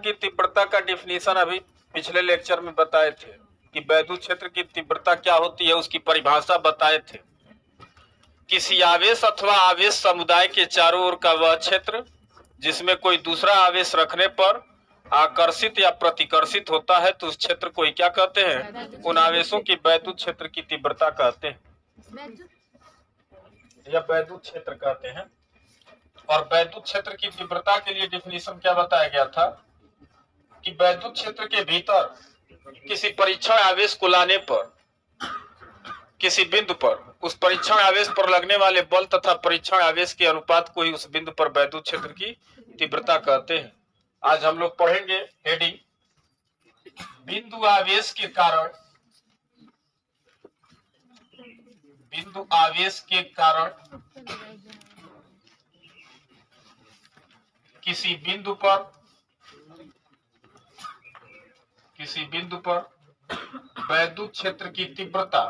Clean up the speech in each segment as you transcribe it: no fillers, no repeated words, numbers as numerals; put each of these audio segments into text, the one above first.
की तीव्रता का डिफिनीशन अभी पिछले लेक्चर में बताए थे कि वैद्युत क्षेत्र की तीव्रता क्या होती है, उसकी परिभाषा बताए थे। किसी आवेश अथवा आवेश समुदाय के चारों ओर का वह क्षेत्र जिसमें कोई दूसरा आवेश रखने पर आकर्षित या प्रतिकर्षित होता है, तो उस क्षेत्र को क्या कहते हैं? उन आवेशों की वैद्युत क्षेत्र की तीव्रता कहते हैं या वैद्युत क्षेत्र कहते हैं। और वैद्युत क्षेत्र की तीव्रता के लिए डिफिनीशन क्या बताया गया था कि वैद्युत क्षेत्र के भीतर किसी परीक्षण आवेश को लाने पर किसी बिंदु पर उस परीक्षण आवेश पर लगने वाले बल तथा परीक्षण आवेश के अनुपात को ही उस बिंदु पर वैद्युत क्षेत्र की तीव्रता कहते हैं। आज हम लोग पढ़ेंगे हेडिंग बिंदु आवेश के कारण किसी बिंदु पर वैद्युत क्षेत्र की तीव्रता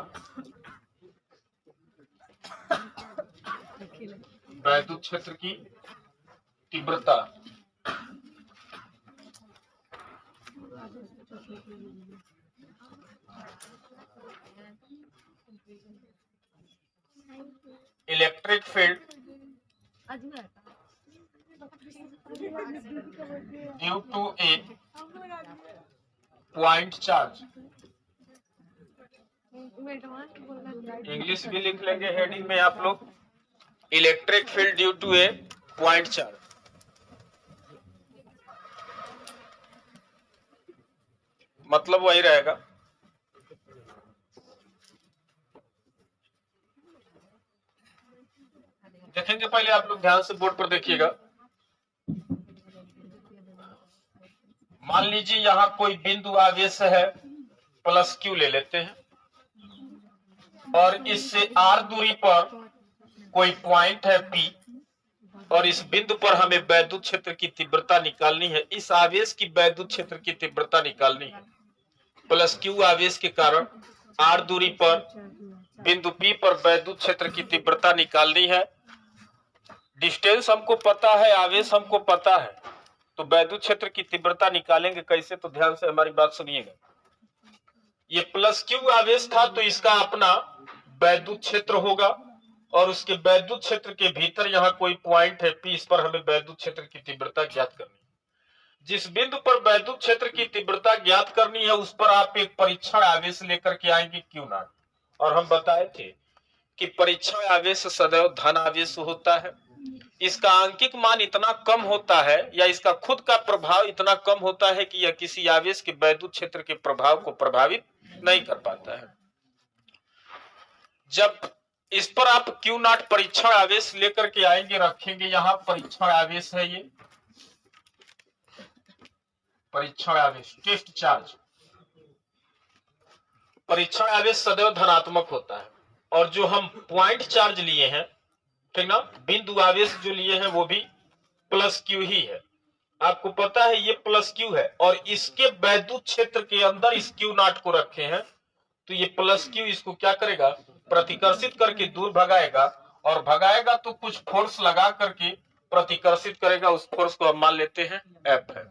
electric field due to a point charge, English भी लिख लेंगे हेडिंग में आप लोग, electric field due to a point charge. मतलब वही रहेगा। देखेंगे पहले आप लोग ध्यान से बोर्ड पर देखिएगा। मान लीजिए यहां कोई बिंदु आवेश है प्लस क्यू ले लेते हैं और इससे आर दूरी पर कोई पॉइंट है पी और इस बिंदु पर हमें वैद्युत क्षेत्र की तीव्रता निकालनी है। इस आवेश की वैद्युत क्षेत्र की तीव्रता निकालनी है। प्लस क्यू आवेश के कारण आर दूरी पर बिंदु पी पर वैद्युत क्षेत्र की तीव्रता निकालनी है। डिस्टेंस हमको पता है, आवेश हमको पता है, तो वैद्युत क्षेत्र की तीव्रता निकालेंगे कैसे? तो ध्यान से हमारी बात सुनिएगा। ये प्लस क्यू आवेश था तो इसका अपना वैद्युत क्षेत्र होगा और उसके वैद्युत क्षेत्र के भीतर यहाँ कोई पॉइंट है पी, इस पर हमें वैद्युत क्षेत्र की तीव्रता ज्ञात करनी है। जिस बिंदु पर वैद्युत क्षेत्र की तीव्रता ज्ञात करनी है उस पर आप एक परीक्षण आवेश लेकर के आएंगे क्यू नॉट, और हम बताए थे कि परीक्षण आवेश सदैव धन आवेश होता है। इसका आंकिक मान इतना कम होता है या इसका खुद का प्रभाव इतना कम होता है कि यह किसी आवेश के वैद्युत क्षेत्र के प्रभाव को प्रभावित नहीं कर पाता है। जब इस पर आप क्यू नॉट परीक्षण आवेश लेकर के आएंगे, रखेंगे, यहां परीक्षण आवेश है, ये परीक्षण आवेश टेस्ट चार्ज। परीक्षण आवेश सदैव धनात्मक होता है और जो हम पॉइंट चार्ज लिए हैं, ठीक ना, बिंदु आवेश जो लिए हैं वो भी प्लस क्यू ही है। आपको पता है ये प्लस क्यू है और इसके वैद्युत क्षेत्र के अंदर इस क्यू नॉट को रखे हैं, तो ये प्लस क्यू इसको क्या करेगा? प्रतिकर्षित करके दूर भगाएगा और भगाएगा तो कुछ फोर्स लगा करके प्रतिकर्षित करेगा। उस फोर्स को हम मान लेते हैं एफ है।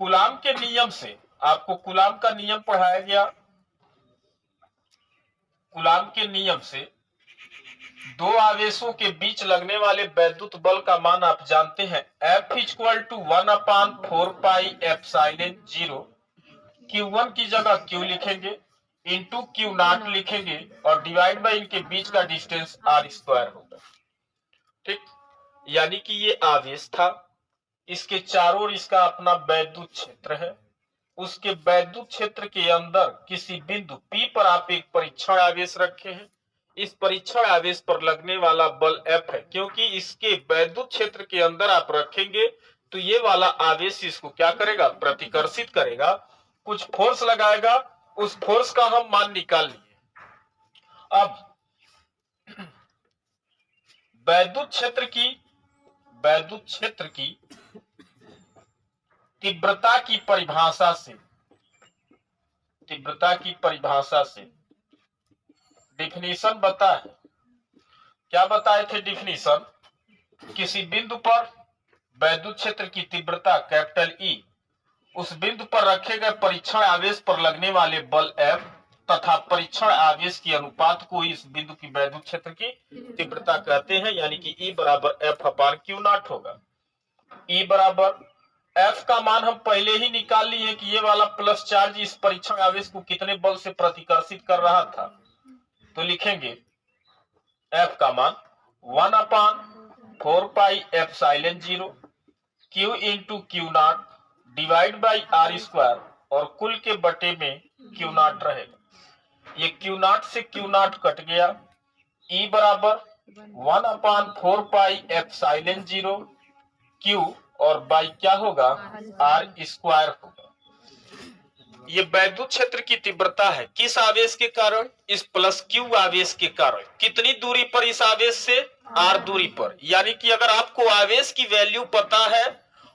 कूलाम के नियम से, आपको कूलाम का नियम पढ़ाया गया। कूलाम के नियम से दो आवेशों के बीच लगने वाले वैद्युत बल का मान आप जानते हैं, F = 1/4πε0। Q1 की जगह Q लिखेंगे, इंटू Q नॉट लिखेंगे और डिवाइड बाय इनके बीच का डिस्टेंस R² होगा। ठीक, यानी कि ये आवेश था, इसके चारों ओर इसका अपना वैद्युत क्षेत्र है। उसके वैद्युत क्षेत्र के अंदर किसी बिंदु P पर आप एक परीक्षण आवेश रखे हैं। इस परीक्षण आवेश पर लगने वाला बल F है। क्योंकि इसके वैद्युत क्षेत्र के अंदर आप रखेंगे तो ये वाला आवेश इसको क्या करेगा? प्रतिकर्षित करेगा, कुछ फोर्स लगाएगा, उस फोर्स का हम मान निकाल लिए। अब वैद्युत क्षेत्र की तीव्रता की परिभाषा से डिफिनीशन बता है। क्या बताए थे डिफिनीशन? किसी बिंदु पर वैद्युत क्षेत्र की तीव्रता कैपिटल ई उस बिंदु पर रखे गए परीक्षण आवेश पर लगने वाले बल F तथा परीक्षण आवेश की अनुपात को इस बिंदु की वैद्युत क्षेत्र की तीव्रता कहते हैं, यानी कि E बराबर F अपान Q नॉट होगा। E बराबर F का मान हम पहले ही निकाल लिए कि ये वाला प्लस चार्ज इस परीक्षण आवेश को कितने बल से प्रतिकर्षित कर रहा था, तो लिखेंगे F का मान 1 upon 4 pi epsilon 0 Q into Q not divide by R square और कुल के बटे में Q नॉट रहेगा। ये Q नॉट से Q नॉट कट गया। E बराबर 1 अपान 4 पाई एप्सिलॉन 0 Q और बाई क्या होगा R स्क्वायर होगा। ये वैद्युत क्षेत्र की तीव्रता है किस आवेश के कारण, इस प्लस Q आवेश के कारण। कितनी दूरी पर इस आवेश से, R दूरी पर। यानी कि अगर आपको आवेश की वैल्यू पता है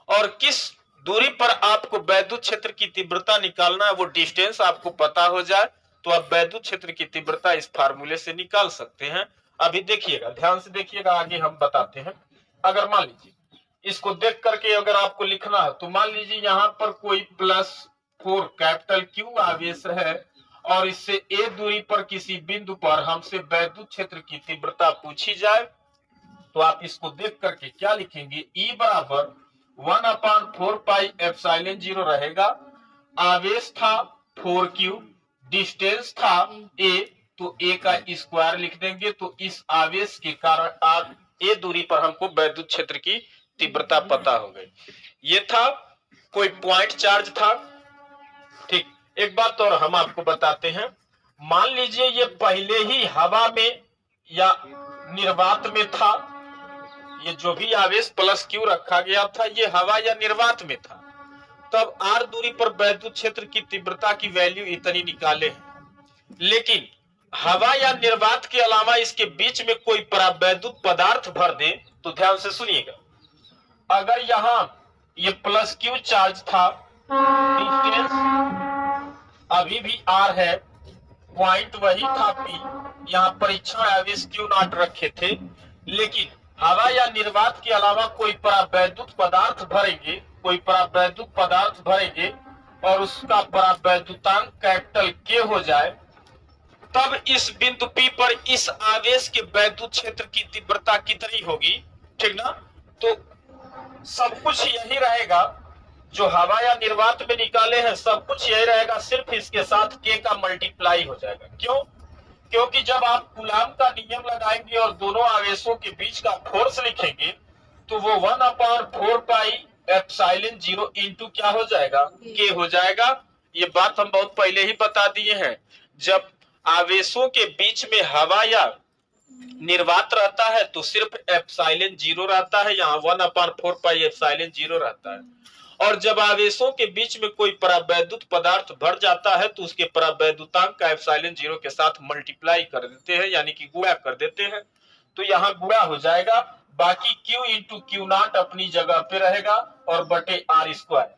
और किस दूरी पर आपको वैद्युत क्षेत्र की तीव्रता निकालना है, वो डिस्टेंस आपको पता हो जाए, तो आप वैद्युत क्षेत्र की तीव्रता इस फार्मूले से निकाल सकते हैं। अभी देखिएगा, ध्यान से देखिएगा, आगे हम बताते हैं। अगर मान लीजिए इसको देख करके अगर आपको लिखना है, तो मान लीजिए यहाँ पर कोई +4 कैपिटल Q आवेश है और इससे a दूरी पर किसी बिंदु पर हमसे वैद्युत क्षेत्र की तीव्रता पूछी जाए, तो आप इसको देख करके क्या लिखेंगे, E बराबर 1 अपान 4 पाई एप्सिलॉन 0 रहेगा। आवेश था 4Q, डिस्टेंस था a, तो a का स्क्वायर लिख देंगे। तो इस आवेश के कारण आप a दूरी पर हमको वैद्युत क्षेत्र की तीव्रता पता हो गई। ये था कोई पॉइंट चार्ज था। ठीक, एक बात और हम आपको बताते हैं। मान लीजिए ये पहले ही हवा में या निर्वात में था, ये जो भी आवेश प्लस Q रखा गया था ये हवा या निर्वात में था, तब R दूरी पर वैद्युत क्षेत्र की तीव्रता की वैल्यू इतनी निकाले हैं। लेकिन हवा या निर्वात के अलावा इसके बीच में कोई परावैद्युत पदार्थ भर दे, तो ध्यान से सुनिएगा, अगर यहां ये प्लस Q चार्ज था, डिस्टेंस अभी भी R है, पॉइंट वही था P, यहाँ परीक्षण आवेश Q नॉट रखे थे, लेकिन हवा या निर्वात के अलावा कोई परावैद्युत पदार्थ भरेंगे, कोई परावैद्युत पदार्थ भरेंगे और उसका परावैद्युतांक कैपिटल K हो जाए, तब इस बिंदु P पर इस आवेश के वैद्युत क्षेत्र की तीव्रता कितनी होगी। ठीक ना, तो सब कुछ यही रहेगा जो हवा या निर्वात में निकाले हैं, सब कुछ यही रहेगा, सिर्फ इसके साथ K का मल्टीप्लाई हो जाएगा। क्यों, क्योंकि जब आप कूलाम का नियम लगाएंगे और दोनों आवेशों के बीच का फोर्स लिखेंगे, तो वो 1 अपान 4 पाई एप्सिलॉन 0 इंटू क्या हो जाएगा, K हो जाएगा। ये बात हम बहुत पहले ही बता दिए हैं। जब आवेशों के बीच में हवा या निर्वात रहता है तो सिर्फ एप्सिलॉन 0 रहता है, यहाँ 1 अपान 4 पाई एप्सिलॉन 0 रहता है। और जब आवेशों के बीच में कोई परावैद्युत पदार्थ भर जाता है तो उसके परावैद्युतांक का एप्सिलॉन 0 के साथ मल्टीप्लाई कर देते हैं, यानी कि गुणा कर देते हैं, तो यहाँ गुणा हो जाएगा। बाकी Q इंटू Q नॉट अपनी जगह पे रहेगा और बटे R स्क्वायर।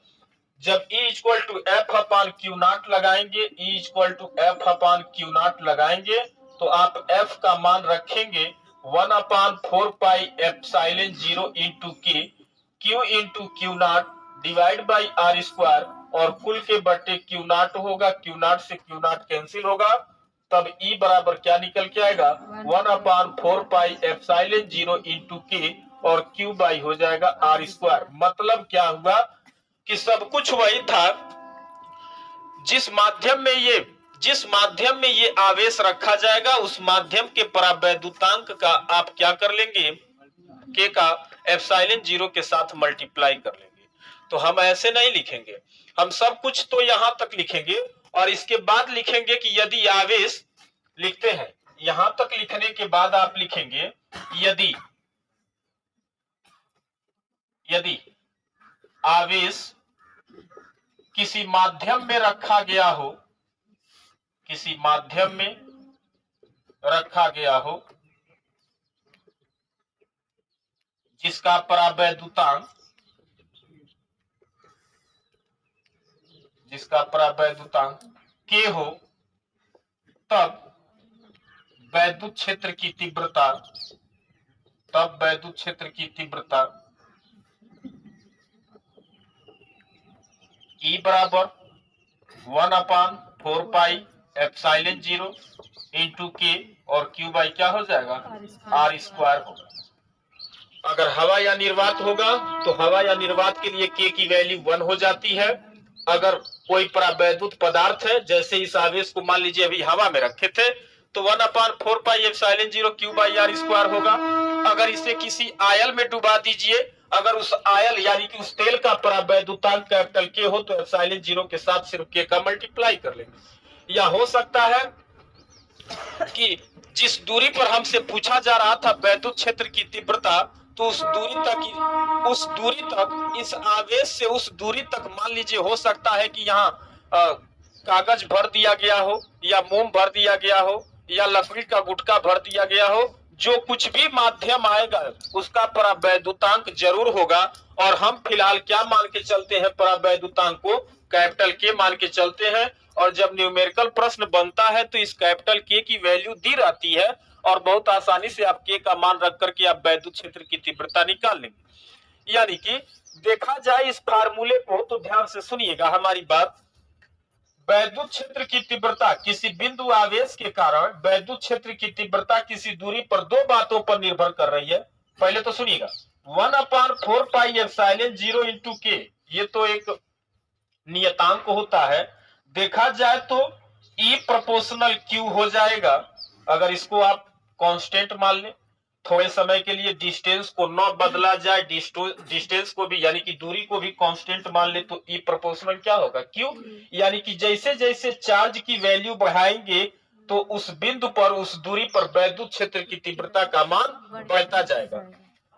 जब E equal to F upon Q not लगाएंगे, E equal to F upon Q not लगाएंगे, तो आप F का मान रखेंगे 1 upon 4 pi epsilon 0 into K, Q into Q not divide by R square और कुल के बटे Q नॉट होगा, Q नॉट से Q नॉट कैंसिल होगा, तब E बराबर क्या निकल के आएगा, 1 upon 4 pi epsilon 0 into K और Q बाई हो जाएगा R स्क्वायर। मतलब क्या हुआ कि सब कुछ वही था, जिस माध्यम में ये आवेश रखा जाएगा उस माध्यम के परावैद्युतांक का आप क्या कर लेंगे, K का एप्सिलॉन 0 के साथ मल्टीप्लाई कर लेंगे। तो हम ऐसे नहीं लिखेंगे, हम सब कुछ तो यहां तक लिखेंगे और इसके बाद लिखेंगे कि यदि आवेश, लिखते हैं यहां तक लिखने के बाद आप लिखेंगे यदि आवेश किसी माध्यम में रखा गया हो, किसी माध्यम में रखा गया हो जिसका परावैद्युतांक K हो, तब वैद्युत क्षेत्र की तीव्रता तब वैद्युत क्षेत्र की तीव्रता E बराबर 1/4πε0 इंटू के और Q बाई क्या हो जाएगा R स्क्वायर होगा। अगर हवा या निर्वात होगा तो हवा या निर्वात के लिए K की वैल्यू 1 हो जाती है। अगर कोई परावैद्युत पदार्थ है, जैसे इस आवेश को मान लीजिए अभी हवा में रखे थे, तो 1/4πε0 Q बाई R स्क्वायर होगा। अगर इसे किसी आयल में डुबा दीजिए, अगर उस आयल यानी कि उस तेल का परावैद्युतांक कैपिटल के हो तो ε0 के साथ सिर्फ के का मल्टीप्लाई कर लेंगे। या हो सकता है कि जिस दूरी पर हमसे पूछा जा रहा था वैद्युत क्षेत्र की तीव्रता, तो उस दूरी तक इस आवेश से उस दूरी तक मान लीजिए हो सकता है कि यहाँ कागज भर दिया गया हो, या मोम भर दिया गया हो, या लकड़ी का गुटका भर दिया गया हो। जो कुछ भी माध्यम आएगा उसका परावैद्युतांक जरूर होगा। और हम फिलहाल क्या मान के चलते हैं, परावैद्युतांक को कैपिटल के मान के चलते हैं। और जब न्यूमेरिकल प्रश्न बनता है तो इस कैपिटल के की वैल्यू दी रहती है और बहुत आसानी से आप के का मान रख करके आप वैद्युत क्षेत्र की तीव्रता निकाल लेंगे। यानी कि देखा जाए इस फार्मूले को तो ध्यान से सुनिएगा हमारी बात। वैद्युत क्षेत्र की तीव्रता किसी बिंदु आवेश के कारण वैद्युत क्षेत्र की तीव्रता किसी दूरी पर दो बातों पर निर्भर कर रही है। पहले तो सुनिएगा 1/4πε0 इंटू के, ये तो एक नियतांक होता है। देखा जाए तो E प्रोपोर्शनल Q हो जाएगा। अगर इसको आप कांस्टेंट मान लें, थोड़े समय के लिए डिस्टेंस को न बदला जाए, डिस्टेंस को भी यानी कि दूरी को भी कांस्टेंट मान ले, तो E प्रोपोर्शनल क्या होगा Q। यानी कि जैसे जैसे चार्ज की वैल्यू बढ़ाएंगे तो उस बिंदु पर उस दूरी पर वैद्युत क्षेत्र की तीव्रता का मान बढ़ता जाएगा।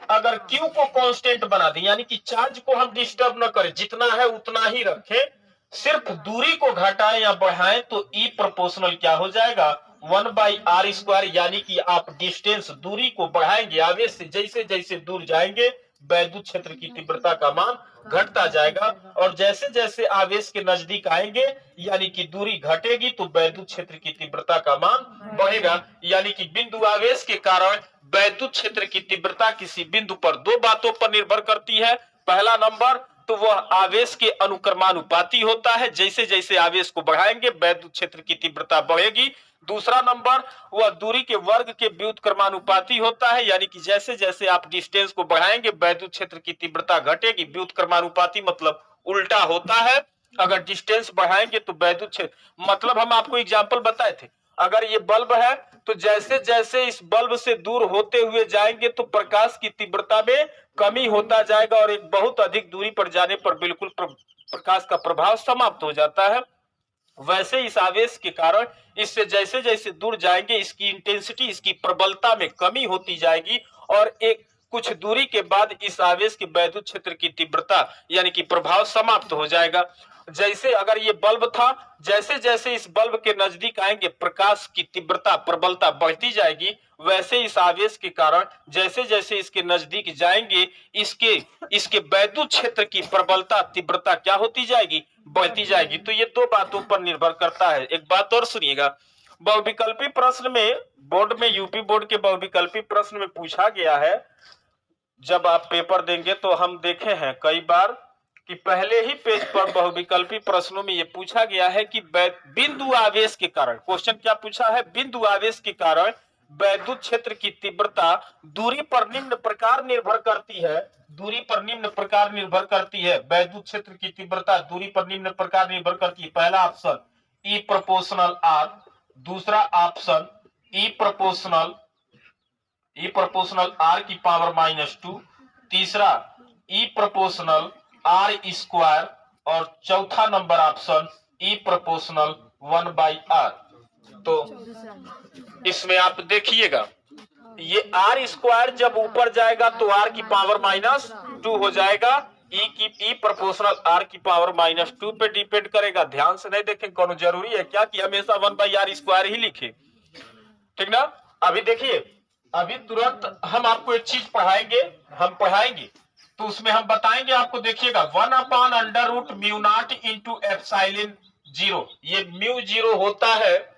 अगर Q को कांस्टेंट बना दें यानी कि चार्ज को हम डिस्टर्ब न करें, जितना है उतना ही रखें, सिर्फ दूरी को घटाएं या बढ़ाएं, तो E प्रोपोर्शनल क्या हो जाएगा 1/r स्क्वायर। यानी कि आप डिस्टेंस दूरी को बढ़ाएंगे, आवेश से जैसे जैसे दूर जाएंगे वैद्युत क्षेत्र की तीव्रता का मान घटता जाएगा। और जैसे जैसे आवेश के नजदीक आएंगे यानी कि दूरी घटेगी तो वैद्युत क्षेत्र की तीव्रता का मान बढ़ेगा। यानी कि बिंदु आवेश के कारण वैद्युत क्षेत्र की तीव्रता किसी बिंदु पर दो बातों पर निर्भर करती है। पहला नंबर तो वह आवेश के अनुक्रमानुपाती होता है, जैसे जैसे आवेश को बढ़ाएंगे वैद्युत क्षेत्र की तीव्रता बढ़ेगी। दूसरा नंबर वह दूरी के वर्ग के व्युत्क्रमानुपाती होता है, यानी कि जैसे जैसे आप डिस्टेंस को बढ़ाएंगे वैद्युत क्षेत्र की तीव्रता घटेगी। व्युत्क्रमानुपाती मतलब उल्टा होता है, अगर डिस्टेंस बढ़ाएंगे तो वैद्युत क्षेत्र, मतलब हम आपको एग्जांपल बताए थे, अगर ये बल्ब है तो जैसे जैसे इस बल्ब से दूर होते हुए जाएंगे तो प्रकाश की तीव्रता में कमी होता जाएगा और एक बहुत अधिक दूरी पर जाने पर बिल्कुल प्रकाश का प्रभाव समाप्त हो जाता है। वैसे इस आवेश के कारण इससे जैसे जैसे दूर जाएंगे इसकी इंटेंसिटी, इसकी प्रबलता में कमी होती जाएगी और एक कुछ दूरी के बाद इस आवेश के वैद्युत क्षेत्र की तीव्रता यानी कि प्रभाव समाप्त हो जाएगा। जैसे अगर ये बल्ब था, जैसे जैसे इस बल्ब के नजदीक आएंगे प्रकाश की तीव्रता प्रबलता बढ़ती जाएगी, वैसे इस आवेश के कारण जैसे जैसे इसके नजदीक जाएंगे इसके वैद्युत क्षेत्र की प्रबलता तीव्रता क्या होती जाएगी, बढ़ती जाएगी। तो ये दो बातों पर निर्भर करता है। एक बात और सुनिएगा, बहुविकल्पी प्रश्न में बोर्ड में यूपी बोर्ड के बहुविकल्पी प्रश्न में पूछा गया है, जब आप पेपर देंगे तो हम देखे हैं कई बार कि पहले ही पेज पर बहुविकल्पी प्रश्नों में यह पूछा गया है कि बिंदु आवेश के कारण, क्वेश्चन क्या पूछा है, बिंदु आवेश के कारण वैद्युत क्षेत्र की तीव्रता दूरी पर निम्न प्रकार निर्भर करती है। दूरी पर निम्न प्रकार निर्भर करती है, वैद्युत क्षेत्र की तीव्रता दूरी पर निम्न प्रकार निर्भर करती है। पहला ऑप्शन E प्रोपोर्शनल R, दूसरा ऑप्शन E प्रोपोर्शनल R की पावर -2, तीसरा E प्रोपोर्शनल R स्क्वायर और चौथा number option E proportional 1/R। तो इसमें आप देखिएगा ये R स्क्वायर जब ऊपर जाएगा तो R की पावर -2 हो जाएगा। E प्रोपोर्शनल R की पावर -2 पे डिपेंड करेगा। ध्यान से नहीं देखें, कोनो जरूरी है क्या कि हमेशा 1/R स्क्वायर ही लिखे, ठीक ना। अभी देखिए, अभी तुरंत हम आपको एक चीज पढ़ाएंगे तो उसमें हम बताएंगे आपको। देखिएगा 1/√μ0 इंटू एप्सिलॉन 0, ये μ0 होता है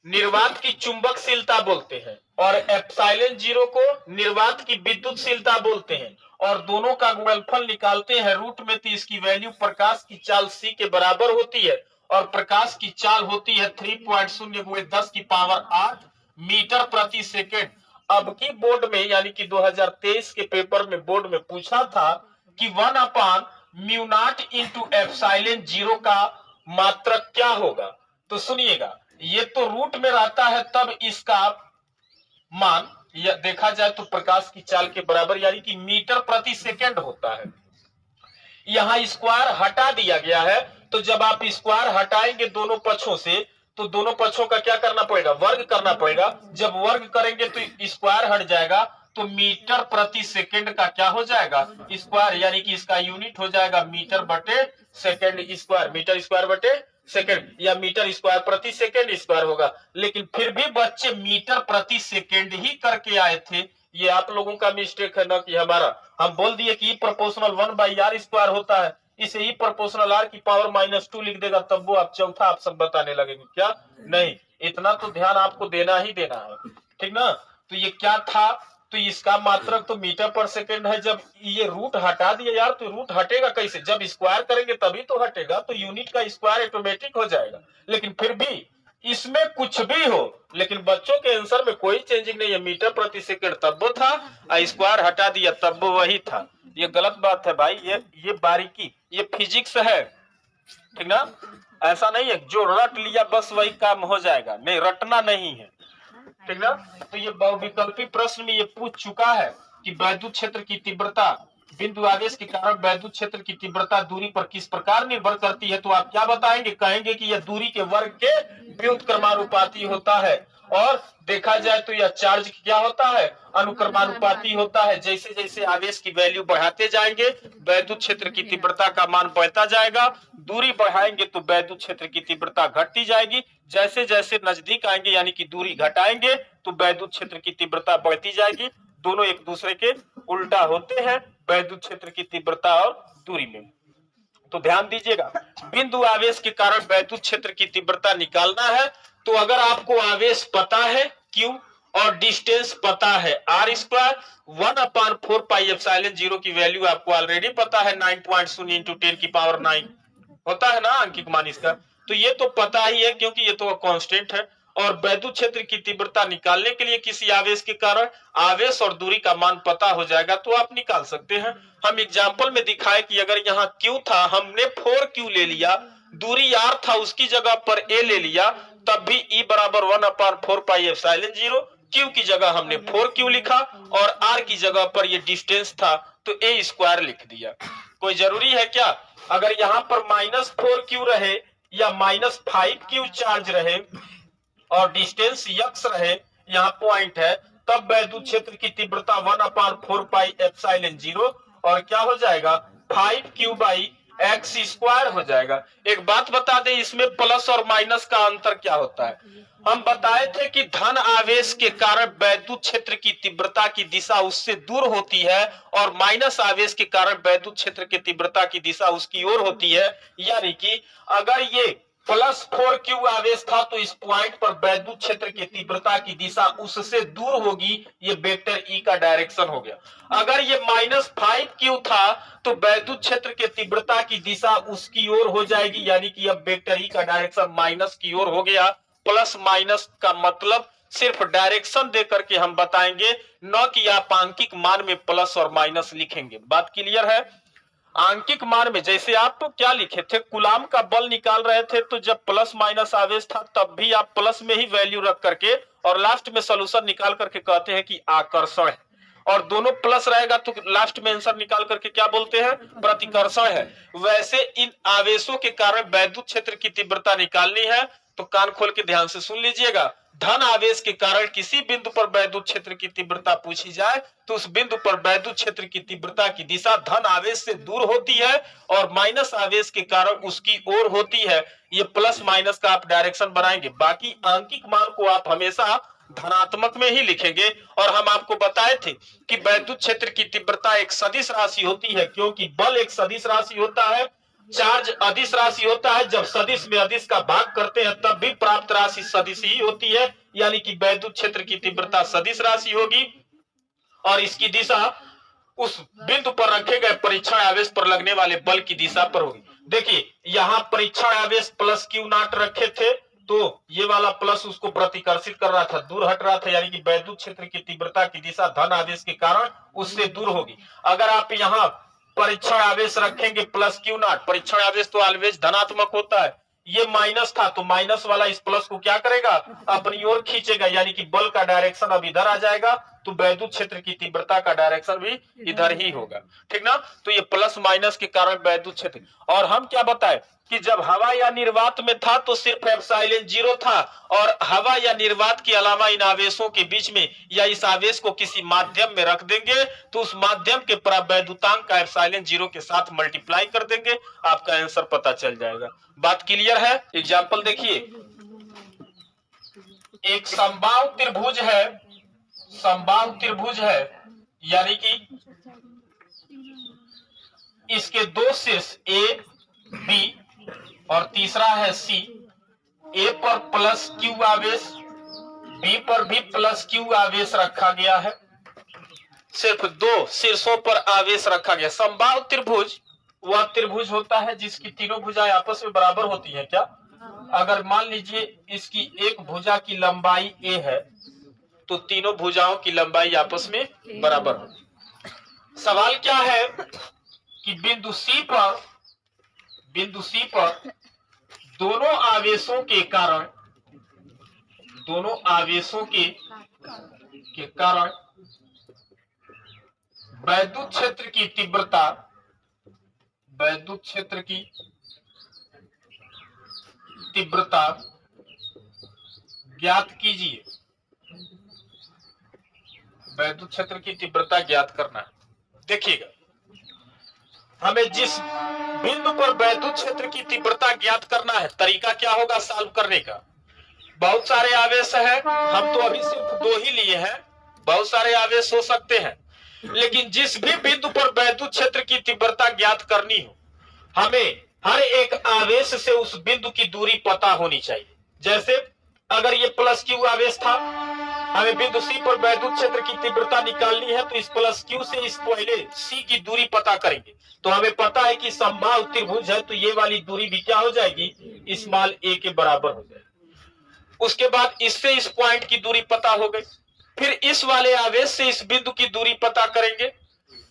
निर्वात की चुंबकशीलता बोलते हैं और एप्सिलॉन जीरो को निर्वात की विद्युतशीलता बोलते हैं, और दोनों का गुणनफल निकालते हैं रूट में, तो इसकी वैल्यू प्रकाश की चाल c के बराबर होती है, और प्रकाश की चाल होती है 3.0 गुणे 10 की पावर 8 मीटर प्रति सेकेंड। अब की बोर्ड में यानी कि 2023 के पेपर में बोर्ड में पूछा था कि 1/म्यू0 इंटू एप्सिलॉन जीरो का मात्रक क्या होगा। तो सुनिएगा, ये तो रूट में रहता है, तब इसका मान यह देखा जाए तो प्रकाश की चाल के बराबर यानी कि मीटर प्रति सेकेंड होता है। यहां स्क्वायर हटा दिया गया है, तो जब आप स्क्वायर हटाएंगे दोनों पक्षों से, तो दोनों पक्षों का क्या करना पड़ेगा, वर्ग करना पड़ेगा। जब वर्ग करेंगे तो स्क्वायर हट जाएगा, तो मीटर प्रति सेकेंड का क्या हो जाएगा, स्क्वायर, यानी कि इसका यूनिट हो जाएगा मीटर बटे सेकेंड स्क्वायर, मीटर स्क्वायर बटे सेकेंड, या मीटर स्क्वायर प्रति सेकेंड स्क्वायर होगा। लेकिन फिर भी बच्चे मीटर प्रति सेकेंड ही करके आए थे, ये आप लोगों का मिस्टेक है ना कि हमारा। हम बोल दिए कि प्रोपोर्शनल 1/r स्क्वायर होता है, इसे ही प्रोपोर्शनल r की पावर -2 लिख देगा, तब वो आप चौथा ऑप्शन बताने लगेंगे क्या, नहीं। इतना तो ध्यान आपको देना ही देना है, ठीक ना। तो ये क्या था, तो इसका मात्रक तो मीटर पर सेकेंड है। जब ये रूट हटा दिया यार, तो रूट हटेगा कैसे, जब स्क्वायर करेंगे तभी तो हटेगा, तो यूनिट का स्क्वायर ऑटोमेटिक हो जाएगा। लेकिन फिर भी इसमें कुछ भी हो, लेकिन बच्चों के आंसर में कोई चेंजिंग नहीं है, मीटर प्रति सेकंड तब वो था, स्क्वायर हटा दिया तब वो वही था। ये गलत बात है भाई, ये बारीकी, ये फिजिक्स है, ठीक ना। ऐसा नहीं है जो रट लिया बस वही काम हो जाएगा, नहीं, रटना नहीं है, ठीक ना। तो ये बहुविकल्पी प्रश्न में ये पूछ चुका है कि वैद्युत क्षेत्र की तीव्रता बिंदु आवेश के कारण वैद्युत क्षेत्र की तीव्रता दूरी पर किस प्रकार निर्भर करती है। तो आप क्या बताएंगे, कहेंगे कि यह दूरी के वर्ग के व्युत्क्रमानुपाती होता है, और देखा जाए तो यह चार्ज क्या होता है, अनुक्रमानुपाती होता है। जैसे जैसे आवेश की वैल्यू बढ़ाते जाएंगे वैद्युत क्षेत्र की तीव्रता का मान बढ़ता जाएगा, दूरी बढ़ाएंगे तो वैद्युत क्षेत्र की तीव्रता घटती जाएगी, जैसे जैसे नजदीक आएंगे यानी कि दूरी घटाएंगे तो वैद्युत क्षेत्र की तीव्रता बढ़ती जाएगी। दोनों एक दूसरे के उल्टा होते हैं वैद्युत क्षेत्र की तीव्रता और दूरी में। तो ध्यान दीजिएगा, बिंदु आवेश के कारण वैद्युत क्षेत्र की तीव्रता निकालना है, तो अगर आपको आवेश पता है Q और डिस्टेंस पता है r स्क्वायर, 1/4πε0 की वैल्यू आपको ऑलरेडी पता है 9.0 इंटू 10 की पावर 9 होता है ना अंकित मान इसका, तो ये तो पता ही है क्योंकि ये तो कांस्टेंट है। और वैद्युत क्षेत्र की तीव्रता निकालने के लिए किसी आवेश के कारण आवेश और दूरी का मान पता हो जाएगा तो आप निकाल सकते हैं। हम एग्जांपल में दिखाए कि अगर यहाँ Q था, हमने 4Q ले लिया, दूरी R था उसकी जगह पर A ले लिया, तब भी E बराबर 1/4πε0, Q की जगह हमने 4Q लिखा और R की जगह पर ये डिस्टेंस था तो A स्क्वायर लिख दिया। कोई जरूरी है क्या, अगर यहाँ पर -4Q रहे या -5Q चार्ज रहे और डिस्टेंस x रहे, यहाँ पॉइंट है, तब वैद्युत क्षेत्र की तीव्रता 1/4πε0 और क्या हो जाएगा 5Q/x स्क्वायर हो जाएगा। एक बात बता दें, इसमें प्लस और माइनस का अंतर क्या होता है। हम बताए थे कि धन आवेश के कारण वैद्युत क्षेत्र की तीव्रता की दिशा उससे दूर होती है और माइनस आवेश के कारण वैद्युत क्षेत्र की तीव्रता की दिशा उसकी ओर होती है। यानी कि अगर ये +4Q आवेश था तो इस पॉइंट पर वैद्युत क्षेत्र की तीव्रता की दिशा उससे दूर होगी, ये वेक्टर E का डायरेक्शन हो गया। अगर ये -5Q था तो वैद्युत क्षेत्र की तीव्रता की दिशा उसकी ओर हो जाएगी, यानी कि अब वेक्टर E का डायरेक्शन माइनस की ओर हो गया। प्लस माइनस का मतलब सिर्फ डायरेक्शन दे करके हम बताएंगे, न कि आप आंकिक मान में प्लस और माइनस लिखेंगे। बात क्लियर है। आंकिक मान में जैसे आप क्या लिखे थे, कूलाम का बल निकाल रहे थे, तो जब प्लस माइनस आवेश था तब भी आप प्लस में ही वैल्यू रख करके और लास्ट में सॉल्यूशन निकाल करके कहते हैं कि आकर्षण है, और दोनों प्लस रहेगा तो लास्ट में आंसर निकाल करके क्या बोलते हैं, प्रतिकर्षण है। वैसे इन आवेशों के कारण वैद्युत क्षेत्र की तीव्रता निकालनी है तो कान खोल के ध्यान से सुन लीजिएगा। धन आवेश के कारण किसी बिंदु पर वैद्युत क्षेत्र की तीव्रता पूछी जाए तो उस बिंदु पर वैद्युत क्षेत्र की तीव्रता की दिशा धन आवेश से दूर होती है और माइनस आवेश के कारण उसकी ओर होती है। ये प्लस माइनस का आप डायरेक्शन बनाएंगे, बाकी आंकिक मान को आप हमेशा धनात्मक में ही लिखेंगे। और हम आपको बताए थे कि वैद्युत क्षेत्र की तीव्रता एक सदिश राशि होती है, क्योंकि बल एक सदिश राशि होता है। चार्ज अदिश राशि होता है, जब सदिश में अदिश का भाग करते हैं तब भी प्राप्त राशि सदिश ही होती है, यानी कि वैद्युत क्षेत्र की तीव्रता सदिश राशि होगी और इसकी दिशा उस बिंदु पर रखे गए परीक्षण आवेश पर लगने वाले बल की दिशा पर होगी। देखिए यहाँ परीक्षण आवेश प्लस क्यू नॉट रखे थे, तो ये वाला प्लस उसको प्रतिकर्षित कर रहा था, दूर हट रहा था, यानी कि वैद्युत क्षेत्र की तीव्रता की दिशा धन आवेश के कारण उससे दूर होगी। अगर आप यहाँ परीक्षण आवेश रखेंगे प्लस क्यू नॉट, परीक्षण आवेश तो ऑलवेज धनात्मक होता है, ये माइनस था तो माइनस वाला इस प्लस को क्या करेगा, अपनी ओर खींचेगा, यानी कि बल का डायरेक्शन अब इधर आ जाएगा, तो वैद्युत क्षेत्र की तीव्रता का डायरेक्शन भी इधर ही होगा। ठीक ना, तो ये प्लस माइनस के कारण वैद्युत क्षेत्र। और हम क्या बताए कि जब हवा या निर्वात में था तो सिर्फ एप्सिलॉन 0 था, और हवा या निर्वात के अलावा इन आवेशों के बीच में या इस आवेश को किसी माध्यम में रख देंगे तो उस माध्यम के परावैद्युतांक का एप्सिलॉन 0 के साथ मल्टीप्लाई कर देंगे, आपका आंसर पता चल जाएगा। बात क्लियर है? एग्जाम्पल देखिए, एक समबाहु त्रिभुज है, समबाहु त्रिभुज है, यानी कि इसके दो शीर्ष ए बी और तीसरा है सी। ए पर प्लस क्यू आवेश, बी पर भी प्लस क्यू आवेश रखा गया है, सिर्फ दो शीर्षों पर आवेश रखा गया। समबाहु त्रिभुज वह त्रिभुज होता है जिसकी तीनों भुजाएं आपस में बराबर होती हैं। क्या? अगर मान लीजिए इसकी एक भुजा की लंबाई ए है तो तीनों भुजाओं की लंबाई आपस में बराबर हो। सवाल क्या है कि बिंदु सी पर दोनों आवेशों के कारण वैद्युत क्षेत्र की तीव्रता ज्ञात कीजिए। वैद्युत क्षेत्र की तीव्रता ज्ञात करना है। देखिएगा, हमें जिस बिंदु पर वैद्युत क्षेत्र की तीव्रता ज्ञात करना है, तरीका क्या होगा सॉल्व करने का? बहुत सारे आवेश है, हम तो अभी सिर्फ दो ही लिए हैं, बहुत सारे आवेश हो सकते हैं, लेकिन जिस भी बिंदु पर वैद्युत क्षेत्र की तीव्रता ज्ञात करनी हो, हमें हर एक आवेश से उस बिंदु की दूरी पता होनी चाहिए। जैसे अगर ये प्लस क्यू आवेश था, हमें बिंदु सी पर वैद्युत क्षेत्र की तीव्रता निकालनी है, तो इस प्लस क्यू से इस पहले सी की दूरी पता करेंगे, तो हमें पता है कि समबाहु त्रिभुज है, तो ये वाली दूरी भी क्या हो जाएगी, स्मॉल ए के बराबर हो जाएगी। उसके बाद इससे इस पॉइंट की दूरी पता हो गई, फिर इस वाले आवेश से इस बिंदु की दूरी पता करेंगे,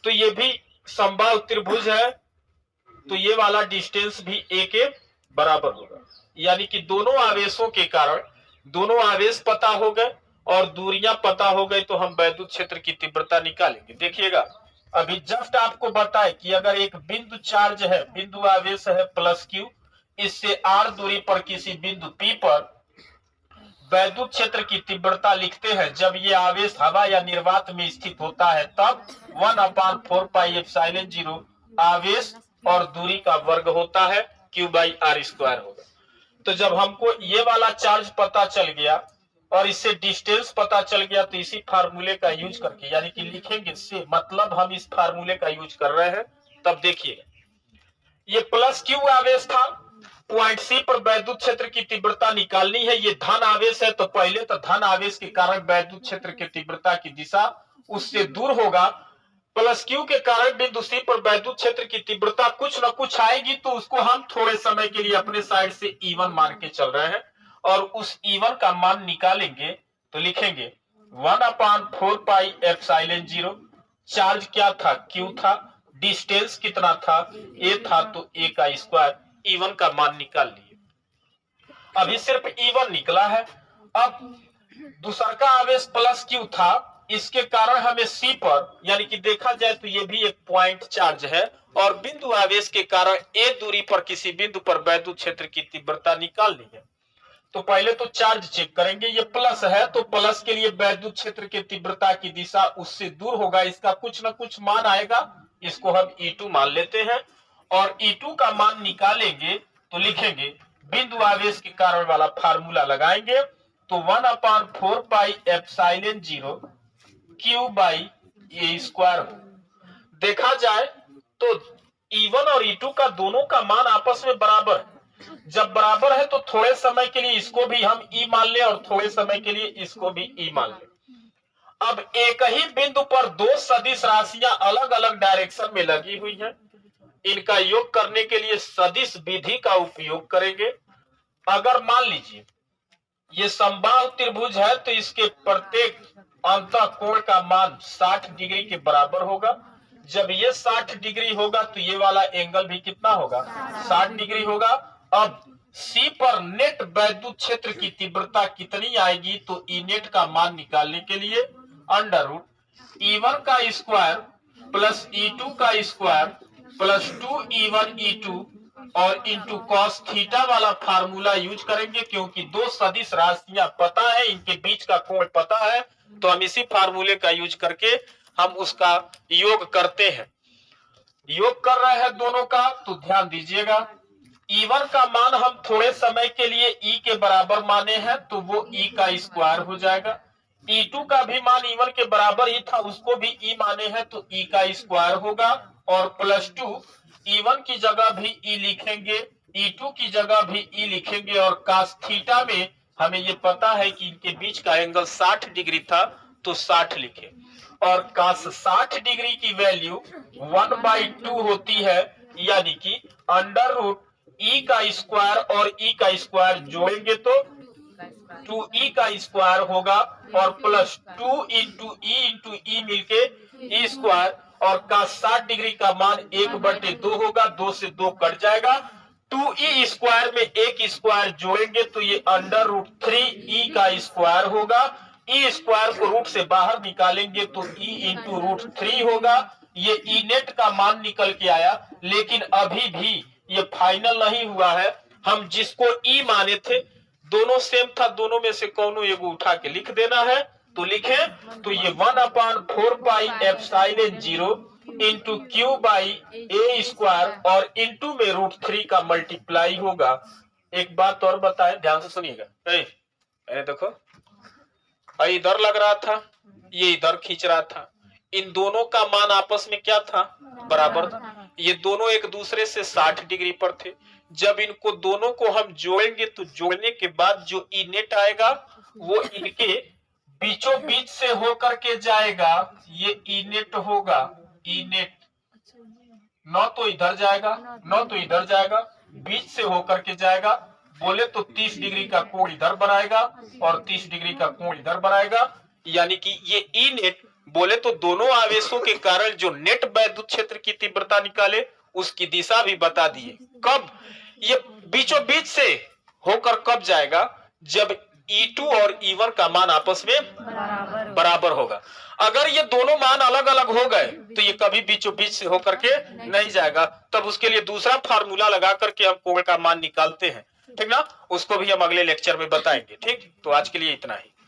तो ये भी समबाहु त्रिभुज है, तो ये वाला डिस्टेंस भी ए के बराबर होगा। यानी कि दोनों आवेशों के कारण दोनों आवेश पता हो गए और दूरियां पता हो गई, तो हम वैद्युत क्षेत्र की तीव्रता निकालेंगे। देखिएगा, अभी जस्ट आपको बताए कि अगर एक बिंदु चार्ज है, बिंदु आवेश है प्लस क्यू, इससे आर दूरी पर किसी बिंदु पी पर वैद्युत क्षेत्र की तीव्रता लिखते हैं, जब ये आवेश हवा या निर्वात में स्थित होता है तब 1/4 पाई एप्सिलॉन 0 आवेश और दूरी का वर्ग होता है, क्यू बाई आर स्क्वायर होगा। तो जब हमको ये वाला चार्ज पता चल गया और इससे डिस्टेंस पता चल गया, तो इसी फार्मूले का यूज करके, यानी कि लिखेंगे से मतलब हम इस फार्मूले का यूज कर रहे हैं। तब देखिए, ये प्लस क्यू आवेश था, पॉइंट सी पर वैद्युत क्षेत्र की तीव्रता निकालनी है, ये धन आवेश है, तो पहले तो धन आवेश के कारण वैद्युत क्षेत्र की तीव्रता की दिशा उससे दूर होगा। प्लस क्यू के कारण बिंदु सी पर वैद्युत क्षेत्र की तीव्रता कुछ न कुछ आएगी, तो उसको हम थोड़े समय के लिए अपने साइड से E1 मान के चल रहे हैं, और उस E1 का मान निकालेंगे तो लिखेंगे 1/4 पाई एप्सिलॉन 0। चार्ज क्या था, क्यू था, डिस्टेंस कितना था, ए था, तो ए का स्क्वायर, E1 का मान निकाल लिए। अभी सिर्फ E1 निकला है। अब दूसरा का आवेश प्लस क्यू था, इसके कारण हमें सी पर, यानी कि देखा जाए तो ये भी एक पॉइंट चार्ज है, और बिंदु आवेश के कारण ए दूरी पर किसी बिंदु पर वैद्युत क्षेत्र की तीव्रता निकालनी है। तो पहले तो चार्ज चेक करेंगे, ये प्लस है तो प्लस के लिए वैद्युत क्षेत्र की तीव्रता की दिशा उससे दूर होगा, इसका कुछ न कुछ मान आएगा, इसको हम E2 मान लेते हैं, और E2 का मान निकालेंगे तो लिखेंगे बिंदु आवेश के कारण वाला फार्मूला लगाएंगे, तो 1/4 पाई epsilon 0 Q by A square. देखा जाए तो E1 और E2 का दोनों का मान आपस में बराबर है। जब बराबर है तो थोड़े समय के लिए इसको भी हम E मान लें और थोड़े समय के लिए इसको भी E मान लें। अब एक ही बिंदु पर दो सदिश राशियां अलग अलग डायरेक्शन में लगी हुई हैं। इनका योग करने के लिए सदिश विधि का उपयोग करेंगे। अगर मान लीजिए ये समबाहु त्रिभुज है तो इसके प्रत्येक अंतः कोण का मान 60 डिग्री के बराबर होगा। जब ये 60 डिग्री होगा तो ये वाला एंगल भी कितना होगा, 60 डिग्री होगा। अब C पर नेट वैद्युत क्षेत्र की तीव्रता कितनी आएगी, तो ई नेट का मान निकालने के लिए अंडर रूट E1 का स्क्वायर प्लस E2 का स्क्वायर प्लस 2E1 E2 और इंटू कॉस थीटा वाला फार्मूला यूज करेंगे। क्योंकि दो सदिश राशियां पता है, इनके बीच का कोण पता है, तो हम इसी फार्मूले का यूज करके हम उसका योग करते हैं। योग कर रहे हैं दोनों का, तो ध्यान दीजिएगा। E1 का मान हम थोड़े समय के लिए E के बराबर माने हैं, तो वो E का स्क्वायर हो जाएगा। E2 का भी मान E1 के बराबर ही था, उसको भी E माने हैं, तो E का स्क्वायर होगा। और प्लस 2 E1 की जगह भी E लिखेंगे, E2 की जगह भी E लिखेंगे। और कास थीटा में हमें ये पता है कि इनके बीच का एंगल 60 डिग्री था, तो 60 लिखे। और कास 60 डिग्री की वैल्यू 1/2 होती है, यानी कि अंडर रूट E का स्क्वायर और E का स्क्वायर जोड़ेंगे तो 2E का स्क्वायर होगा। और प्लस 2 इंटू ई मिलके E स्क्वायर। और का 60 डिग्री का मान 1/2 होगा, 2 से 2 कट जाएगा। 2E स्क्वायर में एक स्क्वायर जोड़ेंगे तो ये अंडर रूट 3E का स्क्वायर होगा। E स्क्वायर को रूट से बाहर निकालेंगे तो E इंटू रूट 3 होगा। ये E नेट का मान निकल के आया। लेकिन अभी भी ये फाइनल नहीं हुआ है। हम जिसको E माने थे दोनों सेम था, दोनों में से कोनो एगो उठा के लिख देना है, तो लिखें। तो ये 1/4 पाई epsilon 0 into Q by A square और इंटू में रूट 3 का मल्टीप्लाई होगा। एक बात और बताएं, ध्यान से सुनिएगा। अरे देखो, इधर लग रहा था, ये इधर खींच रहा था। इन दोनों का मान आपस में क्या था, बराबर था। ये दोनों एक दूसरे से 60 डिग्री पर थे। जब इनको दोनों को हम जोड़ेंगे तो जोड़ने के बाद जो ई नेट आएगा वो इनके बीचों बीच से होकर के जाएगा। ये ई नेट होगा, ई नेट न तो इधर जाएगा न तो इधर जाएगा, बीच से होकर के जाएगा। बोले तो 30 डिग्री का कोण इधर बनाएगा और 30 डिग्री का कोण इधर बनाएगा। यानी कि ये ई नेट बोले तो दोनों आवेशों के कारण जो नेट वैद्युत क्षेत्र की तीव्रता निकाले उसकी दिशा भी बता दिए। कब ये बीचों बीच से होकर कब जाएगा, जब E2 और E1 का मान आपस में बराबर होगा। अगर ये दोनों मान अलग अलग हो गए तो ये कभी बीचों बीच से होकर के नहीं जाएगा। तब उसके लिए दूसरा फार्मूला लगा करके हम कोण का मान निकालते हैं, ठीक ना। उसको भी हम अगले लेक्चर में बताएंगे। ठीक, तो आज के लिए इतना ही।